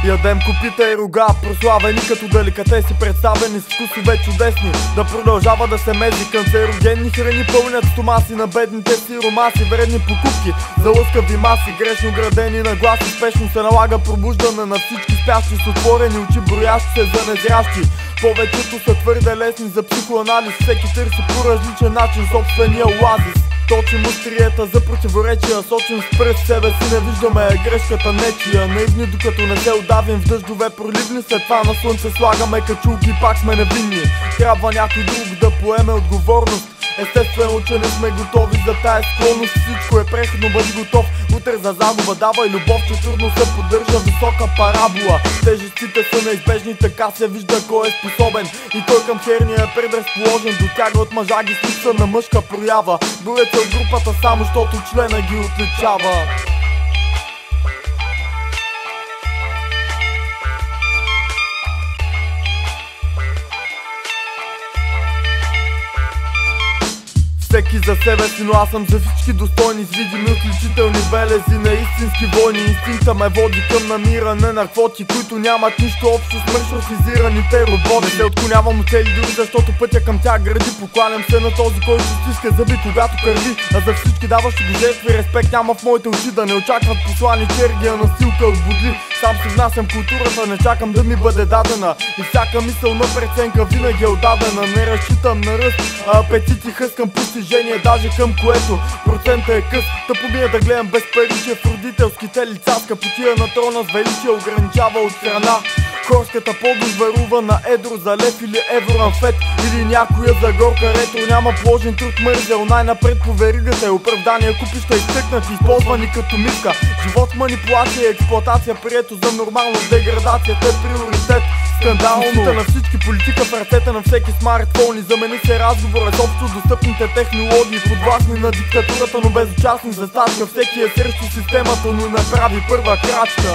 Ядем копита и рога, прославени като деликатеси, представени с вкусове чудесни. Да продължава да се мези канцерогенни храни, пълнят стомаси на бедните сиромаси. Вредни покупки за лъскави маси, грешно градени нагласи. Спешно се налага пробуждане на всички спящи с отворени очи, броящи се за незрящи. Повечето са твърде лесни за психоанализ, всеки търси по различен начин собствения оазис. Точим остриета за противоречия, сочим с пръст себе си, не виждаме грешката нечия. Наивни докато не се удавим в дъждове проливни, след това на слънце слагаме качулки и пак сме невинни. Трябва някой друг да поеме отговорност. Естествено, че не сме готови за тая склонност. Всичко е преходно, бъди готов. Утре за загуба давай любов, че трудно се поддържа висока парабола. Тежестите са неизбежни, така се вижда кой е способен. И той към херния е предразположен. Дотяга от мъжа ги с липса на мъжка проява. Боец от групата само, защото члена ги отличава. Всеки за себе си, но аз съм за всички достойни, с видими отличителни белези на истински войни. Инстинкта ме води към намиране на квоти, които нямат нищо общо с мършофизираните роботи. Не се отклонявам от цели дори, защото пътя към тях гради. Покланям се на този, който стиска зъби, когато кърви. А за всички даващи го жертви респект няма в моите очи. Да не очакват послани чергия настилка от бодли. Сам си внасям културата, не чакам да ми бъде дадена. И всяка мисълна преценка винаги е отдадена. Не разчитам на ръст, а апетит и хъс към постижение, даже към което процента е къс. Тъпо ми е да гледам безпаричие в родителските лица. Скъпотия на трона с величие ограничава от страна. Хорската подост варува на едро за лев или евроамфет, или някоя за горка ретро. Няма положен труд мързел, най-напред по веригата е оправдание. Купища изтъкнати, използвани като мивка. Живот, манипулация и експлоатация, прието за нормална деградация. Те приоритет скандално на всички, политика в ръцете на всеки смартфон. И замени се разговора с общо достъпните технологии, подвластни на диктатурата, но безучастни за стачка. Всеки е срещу системата, но не прави първа крачка.